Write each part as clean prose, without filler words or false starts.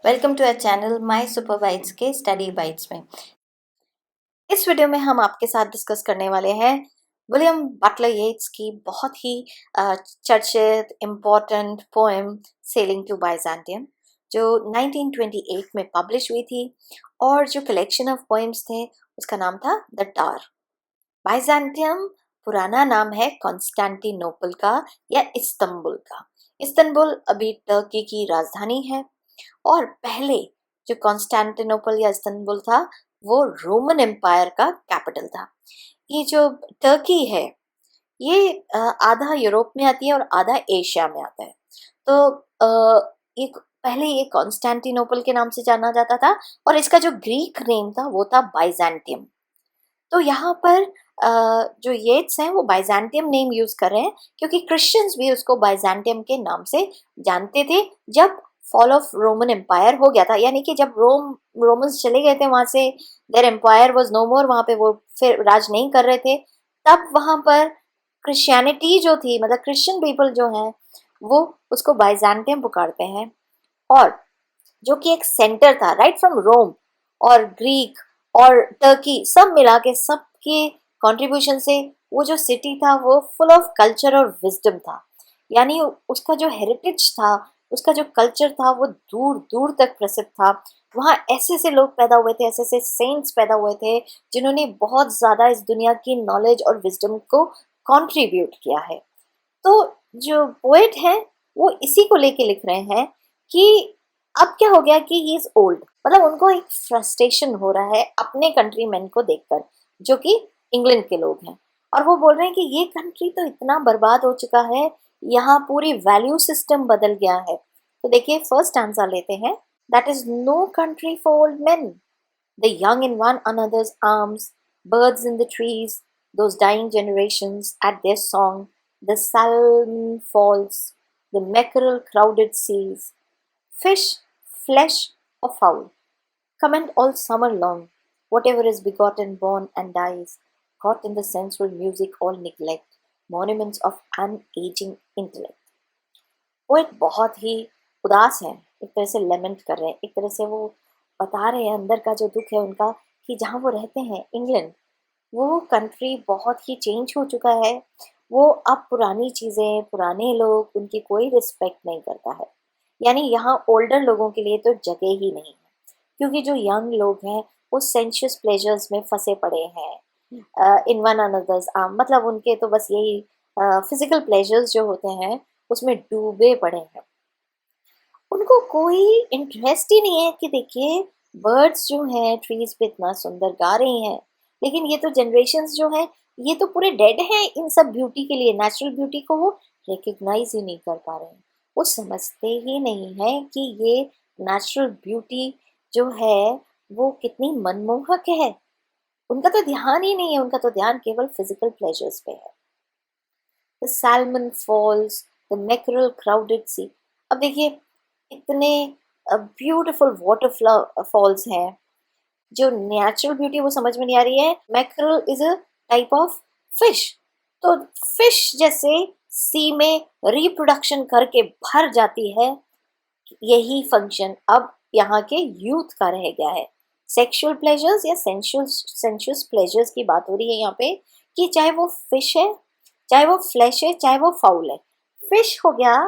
Welcome to our channel my super bytes के study bytes में। इस वीडियो में हम आपके साथ डिस्कस करने वाले हैं विलियम बटलर येट्स की बहुत ही चर्चित important poem sailing to Byzantium, जो 1928 में पब्लिश हुई थी। और जो कलेक्शन ऑफ पोएम्स थे उसका नाम था द टार। बाइजेंटियम पुराना नाम है कॉन्स्टेंटिनोपल का या इस्तंबुल का। इस्तंबुल अभी टर्की की राजधानी है और पहले जो कॉन्स्टेंटिनोपल या इस्तंबुल था वो रोमन एम्पायर का कैपिटल था। ये जो टर्की है ये आधा यूरोप में आती है और आधा एशिया में आता है। तो एक पहले ये कॉन्स्टेंटिनोपल के नाम से जाना जाता था और इसका जो ग्रीक नेम था वो था बाइजेंटियम। तो यहाँ पर जो येट्स हैं वो बाइजेंटियम नेम यूज कर रहे हैं क्योंकि क्रिश्चियंस भी उसको बाइजेंटियम के नाम से जानते थे। जब फॉल ऑफ रोमन एम्पायर हो गया था, यानी कि जब रोमन्स चले गए थे वहां से, देयर एम्पायर वाज नो मोर, वहां पे वो फिर राज नहीं कर रहे थे, तब वहां पर क्रिश्चियनिटी जो थी, मतलब क्रिश्चियन पीपल जो हैं वो उसको बाइजेंटियम पुकारते हैं। और जो कि एक सेंटर था राइट फ्रॉम रोम और ग्रीक और टर्की सब मिला के सबके कंट्रीब्यूशन से वो जो सिटी था वो फुल ऑफ कल्चर और विजडम था। यानी उसका जो हेरिटेज था, उसका जो कल्चर था वो दूर दूर तक प्रसिद्ध था। वहाँ ऐसे ऐसे लोग पैदा हुए थे, ऐसे ऐसे सेंट्स पैदा हुए थे जिन्होंने बहुत ज़्यादा इस दुनिया की नॉलेज और विजडम को कंट्रीब्यूट किया है। तो जो पोएट है वो इसी को लेके लिख रहे हैं कि अब क्या हो गया कि ही इज ओल्ड, मतलब उनको एक फ्रस्ट्रेशन हो रहा है अपने कंट्रीमैन को देखकर जो कि इंग्लैंड के लोग हैं। और वो बोल रहे हैं कि ये कंट्री तो इतना बर्बाद हो चुका है, यहाँ पूरी वैल्यू सिस्टम बदल गया है। तो देखिए फर्स्ट आंसर लेते हैं, that is no country for old men, the young in one another's arms, birds in the trees, those dying generations at their song, the salmon falls, the mackerel crowded seas, fish, flesh, or fowl, comment all summer long, whatever is begotten, born, and dies, caught in the sensual music all neglect, monuments of unaging intellect. Poet बहुत ही उदास है, एक तरह से लेमेंट कर रहे हैं, एक तरह से वो बता रहे हैं अंदर का जो दुख है उनका कि जहाँ वो रहते हैं इंग्लैंड, वो कंट्री बहुत ही चेंज हो चुका है। वो अब पुरानी चीज़ें, पुराने लोग, उनकी कोई रिस्पेक्ट नहीं करता है। यानी यहाँ ओल्डर लोगों के लिए तो जगह ही नहीं है क्योंकि जो यंग लोग हैं वो सेंशुअस प्लेजर्स में फंसे पड़े हैं इन वन अनदर्स आर्म, मतलब उनके तो बस यही फिजिकल प्लेजर्स जो होते हैं उसमें डूबे पड़े हैं। उनको कोई इंटरेस्ट ही नहीं है कि देखिए बर्ड्स जो हैं ट्रीज पे इतना सुंदर गा रही हैं, लेकिन ये तो जनरेशन्स जो हैं ये तो पूरे डेड हैं इन सब ब्यूटी के लिए। नेचुरल ब्यूटी को वो रिकग्नाइज ही नहीं कर पा रहे हैं, वो समझते ही नहीं है कि ये नेचुरल ब्यूटी जो है वो कितनी मनमोहक है। उनका तो ध्यान ही नहीं है, उनका तो ध्यान केवल फिजिकल प्लेजर्स पे है। The salmon falls, the mackerel crowded sea. अब देखिए इतने ब्यूटीफुल वाटर फॉल्स हैं, जो नेचुरल ब्यूटी वो समझ में नहीं आ रही है। Mackerel is a type of fish, तो फिश जैसे सी में रिप्रोडक्शन करके भर जाती है, यही फंक्शन अब यहाँ के यूथ का रह गया है। सेक्सुअल प्लेजर्स या सेंशुअस प्लेजर्स की बात हो रही है यहाँ पे कि चाहे वो फिश है, चाहे वो फ्लैश है, चाहे वो फाउल है। फिश हो गया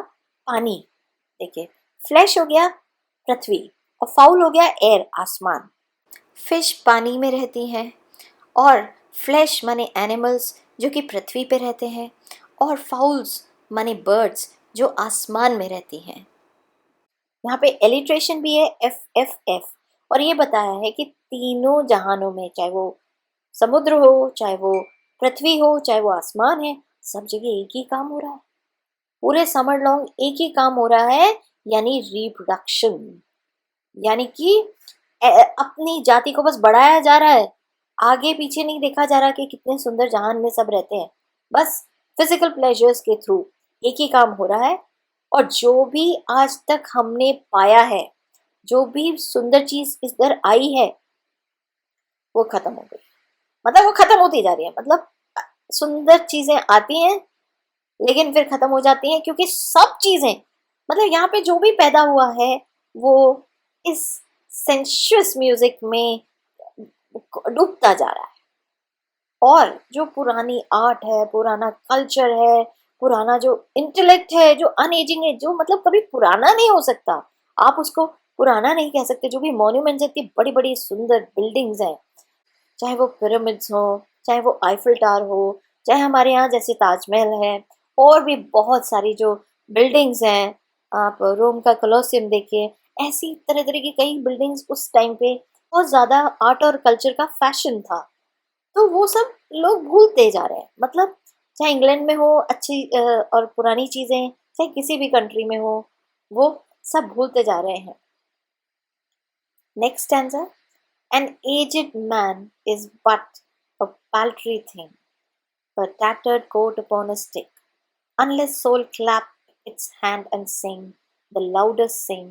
पानी, देखिए फ्लैश हो गया पृथ्वी और फाउल हो गया एयर, आसमान। फिश पानी में रहती हैं और फ्लैश माने एनिमल्स जो कि पृथ्वी पे रहते हैं, और फाउल्स माने बर्ड्स जो आसमान में रहती हैं। यहाँ पे एलिट्रेशन भी है एफ एफ एफ, और ये बताया है कि तीनों जहानों में, चाहे वो समुद्र हो, चाहे वो पृथ्वी हो, चाहे वो आसमान है, सब जगह एक ही काम हो रहा है। पूरे समर लॉन्ग एक ही काम हो रहा है, यानी रिप्रोडक्शन। यानी कि अपनी जाति को बस बढ़ाया जा रहा है, आगे पीछे नहीं देखा जा रहा कि कितने सुंदर जहान में सब रहते हैं। बस फिजिकल प्लेजर्स के थ्रू एक ही काम हो रहा है, और जो भी आज तक हमने पाया है, जो भी सुंदर चीज इधर आई है वो खत्म हो गई, मतलब वो खत्म होती जा रही है। मतलब सुंदर चीजें आती हैं लेकिन फिर खत्म हो जाती हैं क्योंकि सब चीजें, मतलब यहाँ पे जो भी पैदा हुआ है वो इस सेंशुअस म्यूजिक में डूबता जा रहा है। और जो पुरानी आर्ट है, पुराना कल्चर है, पुराना जो इंटेलेक्ट है, जो अनएजिंग है, जो मतलब कभी पुराना नहीं हो सकता, आप उसको पुराना नहीं कह सकते। जो भी मॉन्यूमेंट्स, इतनी बड़ी बड़ी सुंदर बिल्डिंग्स हैं, चाहे वो पिरामिड्स हो, चाहे वो आईफिल टावर हो, चाहे हमारे यहाँ जैसे ताजमहल है, और भी बहुत सारी जो बिल्डिंग्स हैं, आप रोम का कोलोसियम देखिए, ऐसी तरह तरह की कई बिल्डिंग्स उस टाइम पे बहुत ज्यादा आर्ट और कल्चर का फैशन था। तो वो सब लोग भूलते जा रहे हैं। मतलब चाहे इंग्लैंड में हो अच्छी और पुरानी चीजें, चाहे किसी भी कंट्री में हो, वो सब भूलते जा रहे हैं। Next answer, an aged man is but a paltry thing, a tattered coat upon a stick, unless soul clap its hand and sing, the loudest sing,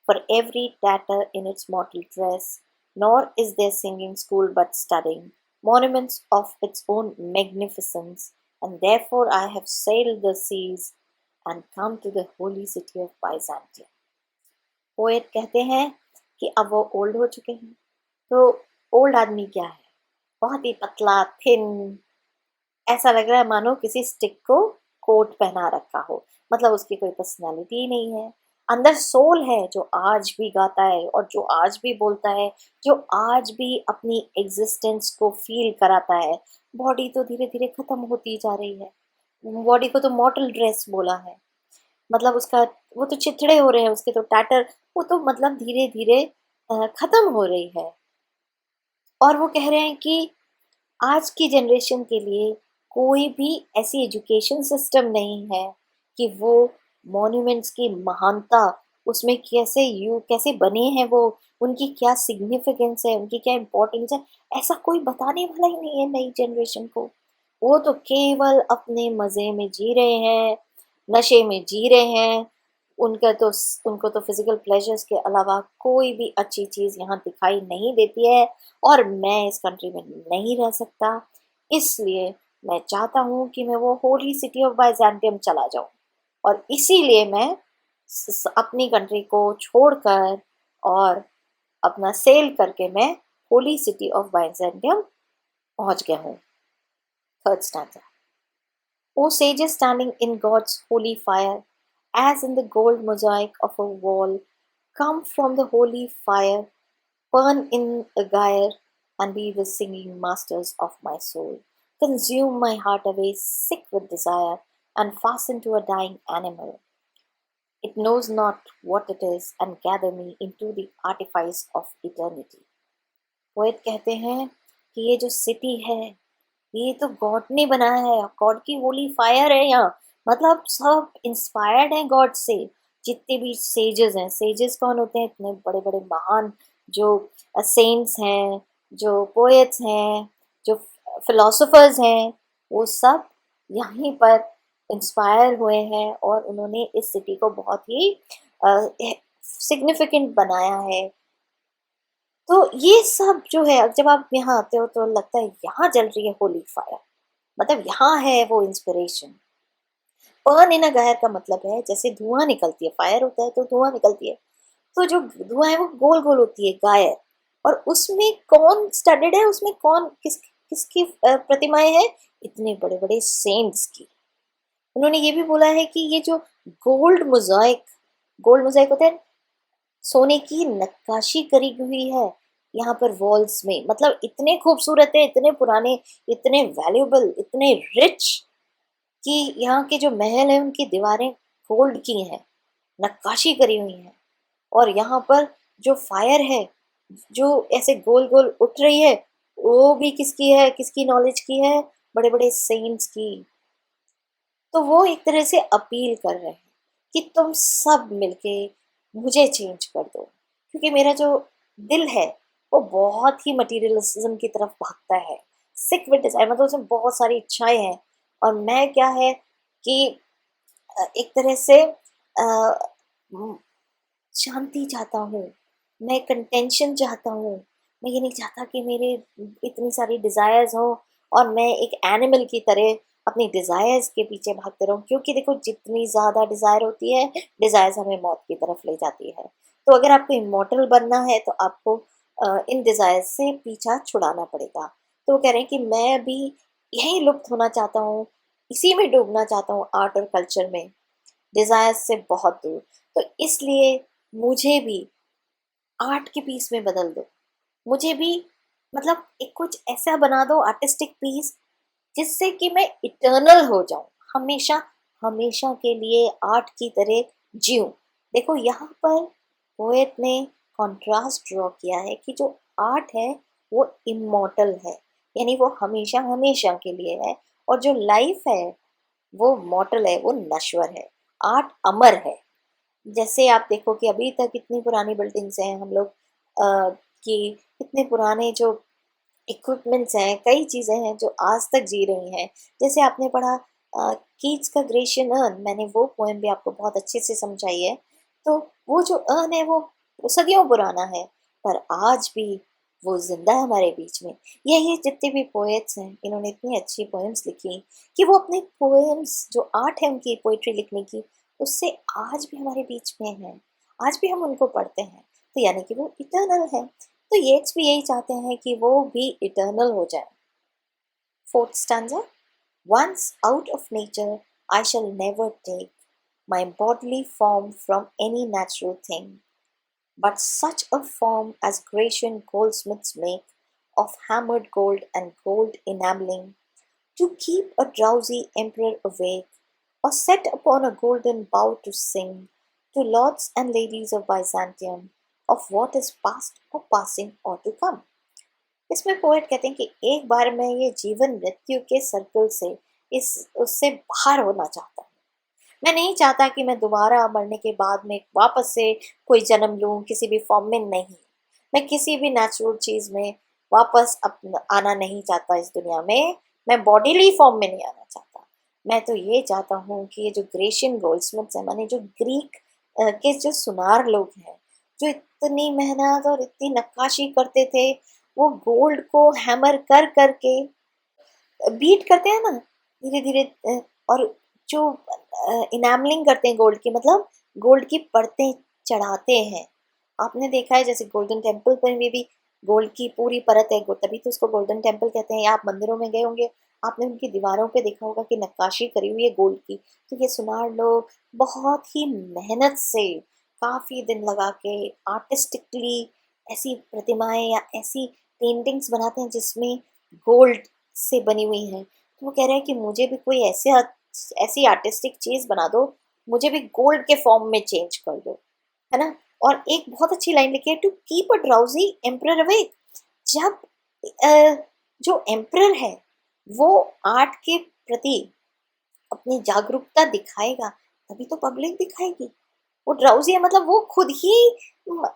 for every tatter in its mortal dress, nor is their singing school but studying, monuments of its own magnificence, and therefore I have sailed the seas and come to the holy city of Byzantium. Poet कहते हैं कि अब वो old हो चुके हैं। तो old आदमी क्या है? बहुत ही पतला, थिन, ऐसा लग रहा है मानो किसी स्टिक को कोट पहना रखा हो। मतलब उसकी कोई पर्सनालिटी ही नहीं है। अंदर सोल है जो आज भी गाता है और जो आज भी बोलता है, जो आज भी अपनी एग्जिस्टेंस को फील कराता है। बॉडी तो धीरे धीरे खत्म होती जा रही है। बॉडी को तो मॉर्टल ड्रेस बोला है। मतलब उसका वो तो चिथड़े हो रहे हैं, उसके तो टैटर, वो तो मतलब धीरे धीरे खत्म हो रही है। और वो कह रहे हैं कि आज की जनरेशन के लिए कोई भी ऐसी एजुकेशन सिस्टम नहीं है कि वो मॉन्यूमेंट्स की महानता, उसमें कैसे बने हैं वो, उनकी क्या सिग्निफिकेंस है, उनकी क्या इम्पोर्टेंस है, ऐसा कोई बताने वाला ही नहीं है नई जनरेशन को। वो तो केवल अपने मजे में जी रहे हैं, नशे में जी रहे हैं। उनका तो उनको तो फिजिकल प्लेजर्स के अलावा कोई भी अच्छी चीज यहाँ दिखाई नहीं देती है। और मैं इस कंट्री में नहीं रह सकता, इसलिए मैं चाहता हूँ कि मैं वो होली सिटी ऑफ बाइजेंटियम चला जाऊं। और इसीलिए मैं अपनी कंट्री को छोड़कर और अपना सेल करके मैं होली सिटी ऑफ बाइजेंटियम पहुंच गया हूँ। Third stanza, O sages standing in God's holy fire, as in the gold mosaic of a wall, come from the holy fire, burn in a gyre, and be the singing masters of my soul. Consume my heart away, sick with desire, and fasten to a dying animal. It knows not what it is, and gather me into the artifice of eternity. Poet कहते हैं कि ये जो city है, ये तो God ने बनाया है, गॉड की होली फायर है यहाँ। मतलब सब इंस्पायर्ड है गॉड से। जितने भी सेजेस हैं, सेजेस कौन होते हैं? इतने बड़े बड़े महान जो सेंट्स हैं, जो पोएट्स हैं, जो फिलोसोफर्स हैं, वो सब यहीं पर इंस्पायर हुए हैं और उन्होंने इस सिटी को बहुत ही सिग्निफिकेंट बनाया है। तो ये सब जो है, जब आप यहाँ आते हो तो लगता है यहाँ जल रही है होली फायर। मतलब यहाँ है वो इंस्पिरेशन। बर्न इन अ गायर का मतलब है जैसे धुआं निकलती है, फायर होता है तो धुआं निकलती है, तो जो धुआं है वो गोल गोल होती है, गायर। और उसमें कौन स्टडेड है? उसमें कौन किसकी प्रतिमाएं हैं? इतने बड़े बड़े सेंट्स की। उन्होंने ये भी बोला है कि ये जो गोल्ड मोजाइक होता है, सोने की नक्काशी करी हुई है यहाँ पर वॉल्स में। मतलब इतने खूबसूरत है, इतने पुराने, इतने वैल्यूएबल, इतने रिच कि यहाँ के जो महल है उनकी दीवारें गोल्ड की हैं, नक्काशी करी हुई हैं। और यहाँ पर जो फायर है, जो ऐसे गोल गोल उठ रही है, वो भी किसकी है? किसकी नॉलेज की है? बड़े बड़े सेंट्स की। तो वो एक तरह से अपील कर रहे हैं कि तुम सब मिलके मुझे चेंज कर दो, क्योंकि मेरा जो दिल है वो बहुत ही मटीरियलिज्म की तरफ भागता है। सिक विद डिजायर, मतलब उसमें बहुत सारी इच्छाएं हैं। और मैं क्या है कि एक तरह से शांति चाहता हूँ, मैं कंटेंशन चाहता हूँ। मैं ये नहीं चाहता कि मेरे इतनी सारी डिजायर्स हो और मैं एक एनिमल की तरह अपनी डिजायर्स के पीछे भागते रहूं। क्योंकि देखो, जितनी ज्यादा डिजायर होती है, डिजायर्स हमें मौत की तरफ ले जाती है। तो अगर आपको इमॉर्टल बनना है तो आपको इन डिज़ायर से पीछा छुड़ाना पड़ेगा। तो वो कह रहे हैं कि मैं अभी यहीं लुप्त होना चाहता हूँ, इसी में डूबना चाहता हूँ, आर्ट और कल्चर में, डिज़ायर से बहुत दूर। तो इसलिए मुझे भी आर्ट के पीस में बदल दो, मुझे भी मतलब एक कुछ ऐसा बना दो आर्टिस्टिक पीस जिससे कि मैं इटर्नल हो जाऊं, हमेशा हमेशा के लिए आर्ट की तरह जीऊं। देखो यहाँ पर पोएट ने कॉन्ट्रास्ट ड्रॉ किया है कि जो आर्ट है वो इमॉर्टल है, यानी वो हमेशा हमेशा के लिए है, और जो लाइफ है वो मॉर्टल है, वो नश्वर है। आर्ट अमर है। जैसे आप देखो कि अभी तक इतनी पुरानी बिल्डिंग्स हैं, हम लोग कि इतने पुराने जो इक्विपमेंट्स हैं, कई चीज़ें हैं जो आज तक जी रही हैं। जैसे आपने पढ़ा कीट्स का ग्रेशियन अर्न, मैंने वो पोएम भी आपको बहुत अच्छे से समझाई है। तो वो जो अर्न है वो सदियों पुराना है, पर आज भी वो जिंदा है हमारे बीच में। ये जितने भी पोएट्स हैं, इन्होंने इतनी अच्छी पोएम्स लिखी कि वो अपने पोएम्स, जो आर्ट है उनकी पोइट्री लिखने की, उससे आज भी हमारे बीच में है, आज भी हम उनको पढ़ते हैं। तो यानी कि वो इटर्नल है। तो येट्स भी यही चाहते हैं कि वो भी इटर्नल हो जाए। Fourth stanza, once out of nature I shall never take my bodily form from any natural thing, but such a form as Grecian goldsmiths make of hammered gold and gold enameling, to keep a drowsy emperor awake, or set upon a golden bough to sing to lords and ladies of Byzantium of what is past or passing or to come। इसमें poet कहते हैं कि एक बार मैं ये जीवन मृत्यु के सर्कल से, इस उससे बाहर होना चाहता हूँ। मैं नहीं चाहता कि मैं दोबारा मरने के बाद में वापस से कोई जन्म लूँ किसी भी फॉर्म में, नहीं। मैं किसी भी नेचुरल चीज़ में वापस आना नहीं चाहता इस दुनिया में। मैं बॉडीली फॉर्म में नहीं आना चाहता। मैं तो ये चाहता हूँ कि ये जो ग्रेशियन गोल्डस्मिथ्स हैं, माने जो ग्रीक के जो सुनार लोग हैं, जो इतनी मेहनत और इतनी नक्काशी करते थे, वो गोल्ड को हैमर कर करके बीट करते हैं ना धीरे धीरे, और जो इनामलिंग करते हैं गोल्ड की, मतलब गोल्ड की परतें चढ़ाते हैं। आपने देखा है जैसे गोल्डन टेम्पल पर भी गोल्ड की पूरी परत है, तभी तो उसको गोल्डन टेम्पल कहते हैं। या आप मंदिरों में गए होंगे, आपने उनकी दीवारों पे देखा होगा कि नक्काशी करी हुई है गोल्ड की। तो ये सुनार लोग बहुत ही मेहनत से काफ़ी दिन लगा के आर्टिस्टिकली ऐसी प्रतिमाएं या ऐसी पेंटिंग्स बनाते हैं जिसमें गोल्ड से बनी हुई है। तो वो कह रहे हैं कि मुझे भी कोई ऐसी आर्टिस्टिक चीज़ बना दो, मुझे भी गोल्ड के फॉर्म में चेंज कर दो, है ना। और एक बहुत अच्छी लाइन लिखी है, to keep a drowsy emperor awake. जब जो एम्परर है वो आर्ट के प्रति अपनी जागरूकता दिखाएगा, तभी तो पब्लिक दिखाएगी। वो ड्राउजी है मतलब वो खुद ही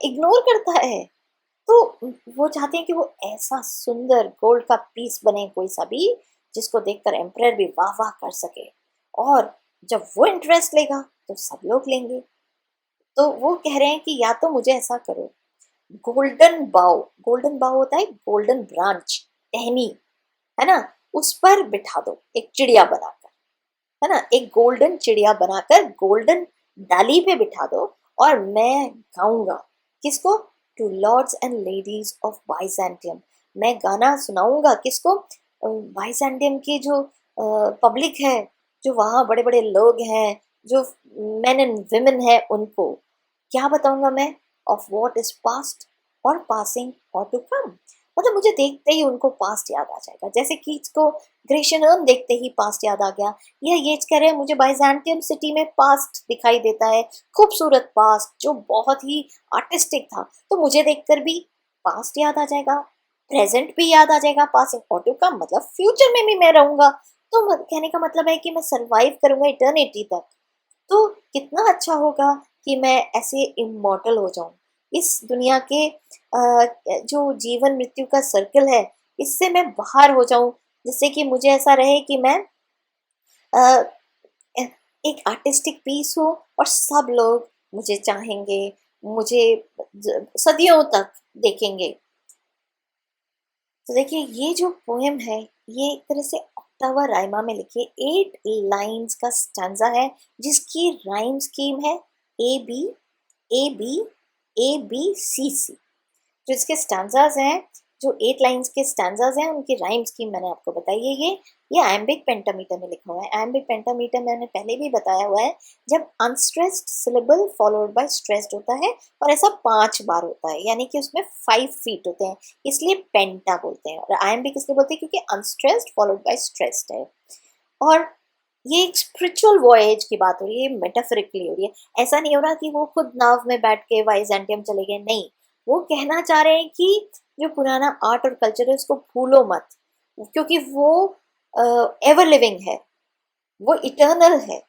इग्नोर करता है। तो वो चाहते हैं कि वो ऐसा सुंदर गोल्ड का पीस बने कोई सा भी, जिसको देखकर एम्परर भी वाह वाह कर सके। और जब वो इंटरेस्ट लेगा तो सब लोग लेंगे। तो वो कह रहे हैं कि या तो मुझे ऐसा करो, गोल्डन बाउ होता है गोल्डन ब्रांच, टहनी, है ना, उस पर बिठा दो एक चिड़िया बनाकर, है ना, एक गोल्डन चिड़िया बनाकर गोल्डन डाली पे बिठा दो, और मैं गाऊंगा किसको, to lords and ladies of Byzantium. मैं गाना सुनाऊंगा किसको, बाइजेंटियम की जो पब्लिक है, जो वहाँ बड़े बड़े लोग हैं, जो मेन एंड विमेन है, उनको क्या बताऊंगा मैं, ऑफ वॉट इज पास्ट और पासिंग और टू कम। मतलब मुझे देखते ही उनको पास्ट याद आ जाएगा, जैसे कीट्स को ग्रेशियन अर्न देखते ही पास्ट याद आ गया। यह येट्स कह रहे हैं मुझे बाइजेंटियम सिटी में पास्ट दिखाई देता है, खूबसूरत पास्ट जो बहुत ही आर्टिस्टिक था, तो मुझे देखकर भी पास्ट याद आ जाएगा, प्रेजेंट भी याद आ जाएगा, पासिंग और टू कम मतलब फ्यूचर में भी मैं रहूंगा। तो कहने का मतलब है कि मैं सरवाइव करूंगा इटर्निटी तक। तो कितना अच्छा होगा कि मैं ऐसे इमॉर्टल हो जाऊं, इस दुनिया के जो जीवन मृत्यु का सर्कल है, इससे मैं बाहर हो जाऊं, जिससे कि मुझे ऐसा रहे कि मैं अ, एक आर्टिस्टिक पीस हो और सब लोग मुझे चाहेंगे, मुझे सदियों तक देखेंगे। तो देखिए ये जो पोएम है, ये एक तरह से ऑक्टावा राइमा में लिखी 8 लाइंस का स्टैंजा है, जिसकी राइम स्कीम है ए बी, ABCC। जो इसके स्टैंजाज हैं, जो 8 लाइंस के स्टैंजाज हैं, उनकी राइम्स की मैंने आपको बताई है। ये आयम्बिक पेंटामीटर में लिखा हुआ है। आयम्बिक पेंटामीटर मैंने पहले भी बताया हुआ है, जब unstressed syllable followed by stressed होता है और ऐसा 5 बार होता है, यानी कि उसमें 5 फीट होते हैं, इसलिए पेंटा बोलते हैं। और आयम्बिक इसलिए बोलते हैं क्योंकि अनस्ट्रेस्ड फॉलोड बाय स्ट्रेस्ड है। और ये एक स्पिरिचुअल वॉयज की बात हो रही है, मेटाफोरिकली हो रही है। ऐसा नहीं हो रहा कि वो खुद नाव में बैठ के बाइजेंटियम चले गए, नहीं, वो कहना चाह रहे हैं कि जो पुराना आर्ट और कल्चर है उसको भूलो मत, क्योंकि वो एवर लिविंग है, वो इटर्नल है।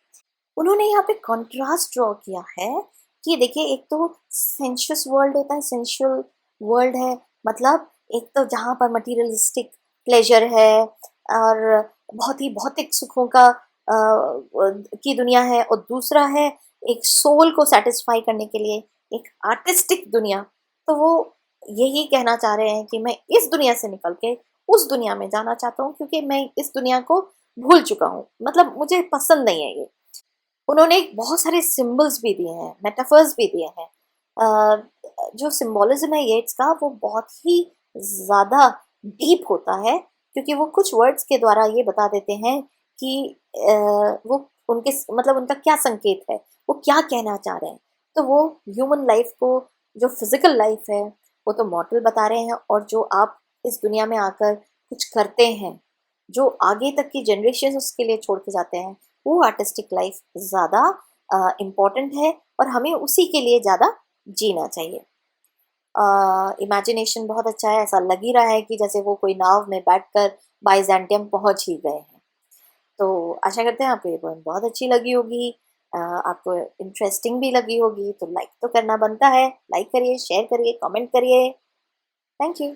उन्होंने यहाँ पे कॉन्ट्रास्ट ड्रॉ किया है कि देखिए, एक तो सेंशुअस वर्ल्ड होता है, सेंशुअल वर्ल्ड है, मतलब एक तो जहाँ पर मटीरियलिस्टिक प्लेजर है और बहुत ही भौतिक सुखों का की दुनिया है, और दूसरा है एक सोल को सेटिस्फाई करने के लिए एक आर्टिस्टिक दुनिया। तो वो यही कहना चाह रहे हैं कि मैं इस दुनिया से निकल के उस दुनिया में जाना चाहता हूँ, क्योंकि मैं इस दुनिया को भूल चुका हूँ, मतलब मुझे पसंद नहीं है ये। उन्होंने बहुत सारे सिंबल्स भी दिए हैं, मेटाफर्स भी दिए हैं। जो सिंबोलिज्म है येट्स का, वो बहुत ही ज़्यादा डीप होता है, क्योंकि वो कुछ वर्ड्स के द्वारा ये बता देते हैं कि वो उनके मतलब उनका क्या संकेत है, वो क्या कहना चाह रहे हैं। तो वो ह्यूमन लाइफ को, जो फिजिकल लाइफ है, वो तो मॉर्टल बता रहे हैं, और जो आप इस दुनिया में आकर कुछ करते हैं, जो आगे तक की जनरेशन उसके लिए छोड़ के जाते हैं, वो आर्टिस्टिक लाइफ ज़्यादा इम्पॉर्टेंट है, और हमें उसी के लिए ज़्यादा जीना चाहिए। इमेजिनेशन बहुत अच्छा है, ऐसा लग ही रहा है कि जैसे वो कोई नाव में बैठकर बाइजेंटियम पहुंच ही गए हैं। तो आशा करते हैं आपको ये पोएम बहुत अच्छी लगी होगी, आपको इंटरेस्टिंग भी लगी होगी। तो लाइक तो करना बनता है, लाइक करिए, शेयर करिए, कमेंट करिए। Thank you.